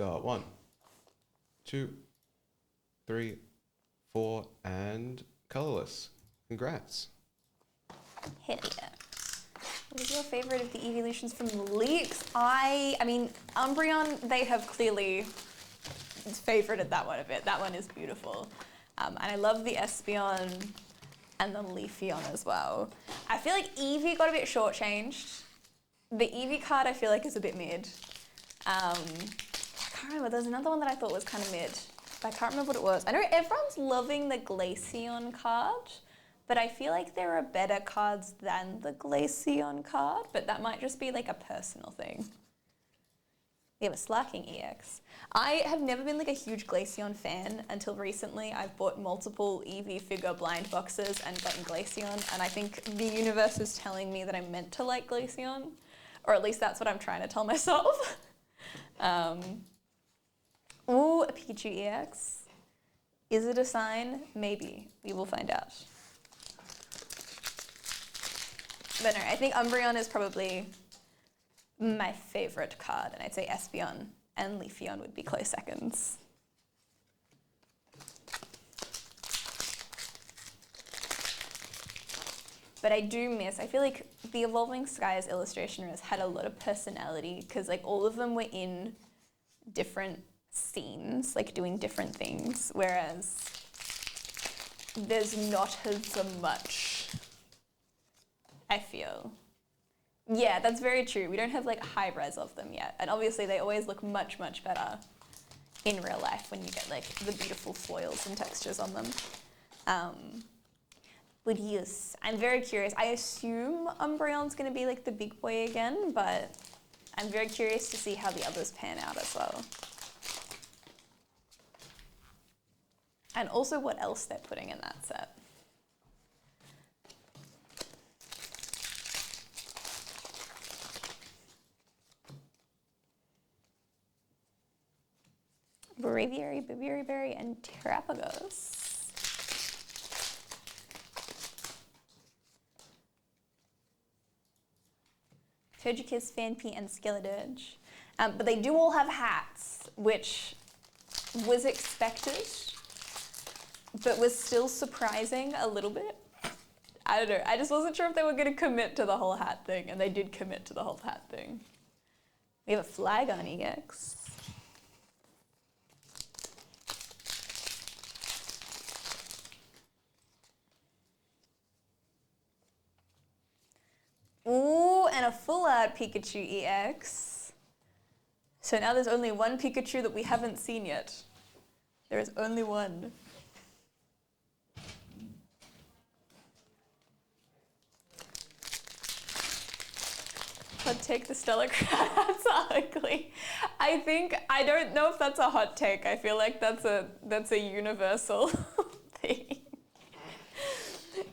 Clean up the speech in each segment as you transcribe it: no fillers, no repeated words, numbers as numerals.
got 1, 2, 3, 4, and colorless. Congrats. Hell yeah. What is your favorite of the evolutions from the leaks? I mean, Umbreon, they have clearly favorited that one a bit. That one is beautiful. And I love the Espeon and the Leafeon as well. I feel like Eevee got a bit shortchanged. The Eevee card I feel like is a bit mid. I can't remember, there's another one that I thought was kind of mid, but I can't remember what it was. I know everyone's loving the Glaceon card, but I feel like there are better cards than the Glaceon card, but that might just be like a personal thing. We have a Slacking EX. I have never been like a huge Glaceon fan until recently. I've bought multiple Eevee figure blind boxes and gotten Glaceon, and I think the universe is telling me that I'm meant to like Glaceon, or at least that's what I'm trying to tell myself. Ooh, a Pikachu EX. Is it a sign? Maybe. We will find out. But no, I think Umbreon is probably my favorite card, and I'd say Espeon and Leafeon would be close seconds. But I do miss, I feel like the Evolving Skies illustration has had a lot of personality, because like all of them were in different scenes, like doing different things, whereas there's not as much, I feel. Yeah, that's very true. We don't have like high res of them yet. And obviously they always look much, much better in real life when you get like the beautiful foils and textures on them. But yes, I'm very curious. I assume Umbreon's gonna be like the big boy again, but I'm very curious to see how the others pan out as well. And also what else they're putting in that set. Braviary, Berry, and Terapagos. Togekiss, Phanpy, and Skeledirge. But they do all have hats, which was expected, but was still surprising a little bit. I don't know, I just wasn't sure if they were going to commit to the whole hat thing, and they did commit to the whole hat thing. We have a Flygon EX. Ooh, and a full art Pikachu EX. So now there's only one Pikachu that we haven't seen yet. There is only one. Hot take, the Stellar Crabs are ugly. I don't know if that's a hot take. I feel like that's a universal thing.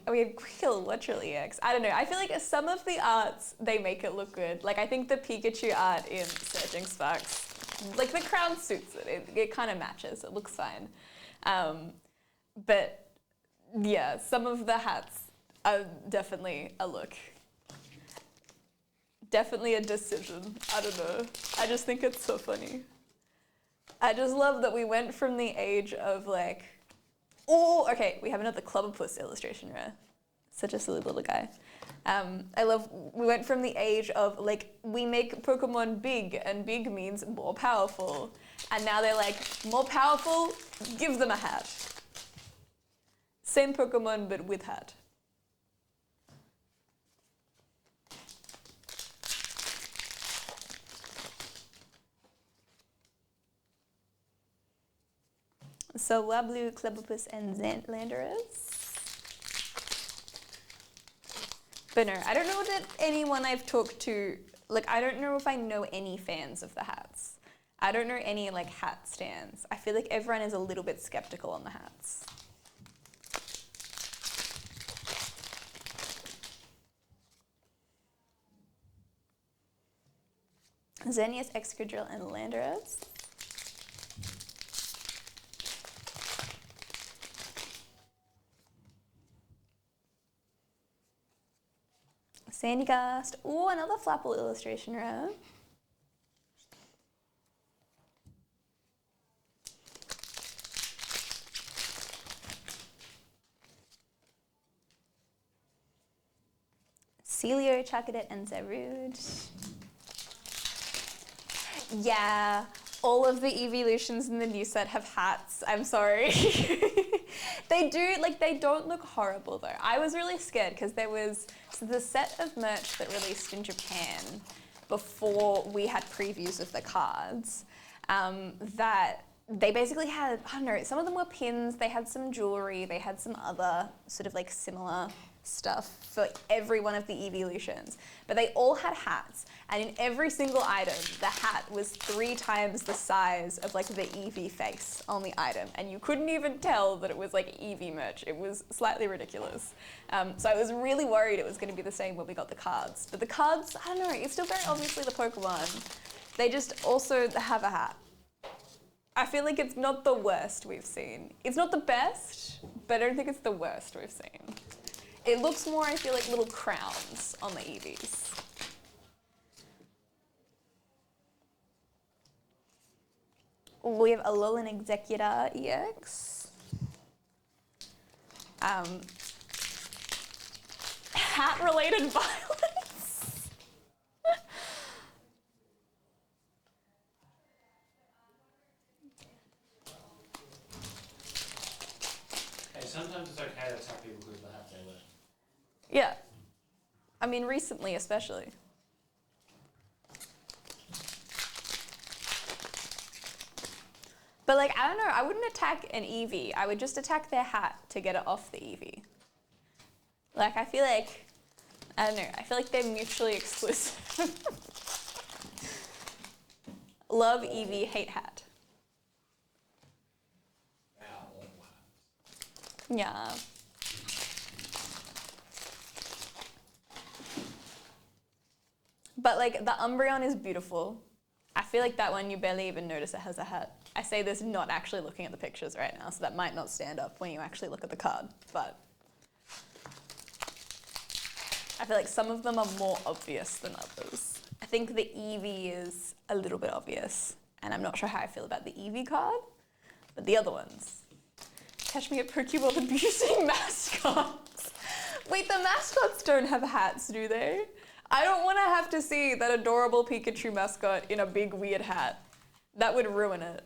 We have Quill, Wattrel EX. I don't know. I feel like some of the arts, they make it look good. Like, I think the Pikachu art in Surging Sparks, like, the crown suits it. It kind of matches. It looks fine. But, yeah, some of the hats are definitely a look. Definitely a decision. I don't know. I just think it's so funny. I just love that we went from the age of, like, oh, okay, we have another Clobbopus illustration rare. Such a silly little guy. We went from the age of, like, we make Pokemon big, and big means more powerful. And now they're like, more powerful, give them a hat. Same Pokemon, but with hat. So Wablu, Clobbopus, and Landorus. But no, I don't know that anyone I've talked to, like, I don't know if I know any fans of the hats. I don't know any, like, hat stands. I feel like everyone is a little bit skeptical on the hats. Xerneas, Excadrill, and Landorus. Sandygast. Ooh, another Flapple illustration rare. Celio, Charcadet, and Zarude. Yeah, all of the evolutions in the new set have hats. I'm sorry. They do, like, they don't look horrible though. I was really scared because there was the set of merch that released in Japan before we had previews of the cards, that they basically had, I don't know, some of them were pins, they had some jewelry, they had some other sort of like similar stuff for every one of the evolutions. But they all had hats, and in every single item, the hat was 3 times the size of like the Eevee face on the item, and you couldn't even tell that it was like Eevee merch. It was slightly ridiculous. So I was really worried it was going to be the same when we got the cards. But the cards, I don't know, it's still very obviously the Pokemon. They just also have a hat. I feel like it's not the worst we've seen. It's not the best, but I don't think it's the worst we've seen. It looks more, I feel like, little crowns on the Eevees. We have Alolan Executor EX. Hat-related violence. Hey, sometimes it's okay to attack people because of the hat they wear. Yeah. I mean, recently especially. But like, I don't know, I wouldn't attack an Eevee. I would just attack their hat to get it off the Eevee. Like, I feel like, I don't know, I feel like they're mutually exclusive. Love Eevee, hate hat. Yeah. But like, the Umbreon is beautiful. I feel like that one you barely even notice it has a hat. I say this not actually looking at the pictures right now, so that might not stand up when you actually look at the card, but I feel like some of them are more obvious than others. I think the Eevee is a little bit obvious, and I'm not sure how I feel about the Eevee card, but the other ones. Catch me at Pokeball abusing mascots. Wait, the mascots don't have hats, do they? I don't want to have to see that adorable Pikachu mascot in a big weird hat. That would ruin it.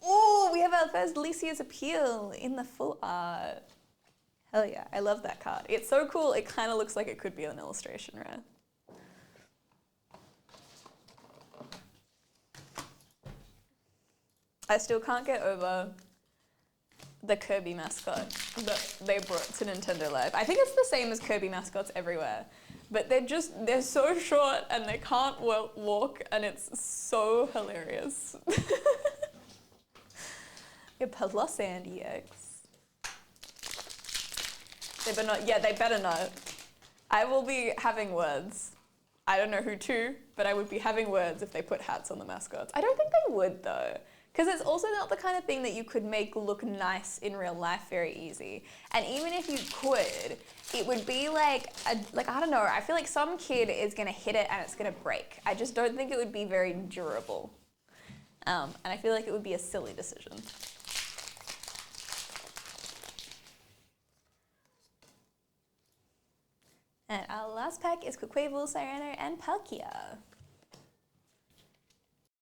Oh, we have our first Licia's Appeal in the full art. Hell yeah, I love that card. It's so cool, it kind of looks like it could be an illustration rare. I still can't get over the Kirby mascot that they brought to Nintendo Live. I think it's the same as Kirby mascots everywhere, but they're so short and they can't walk, and it's so hilarious. Your Palossand EX. They better not, yeah, they better not. I will be having words. I don't know who to, but I would be having words if they put hats on the mascots. I don't think they would though, because it's also not the kind of thing that you could make look nice in real life very easy. And even if you could, it would be like I don't know, I feel like some kid is gonna hit it and it's gonna break. I just don't think it would be very durable. And I feel like it would be a silly decision. And our last pack is Quaquaval, Cyrano, and Palkia.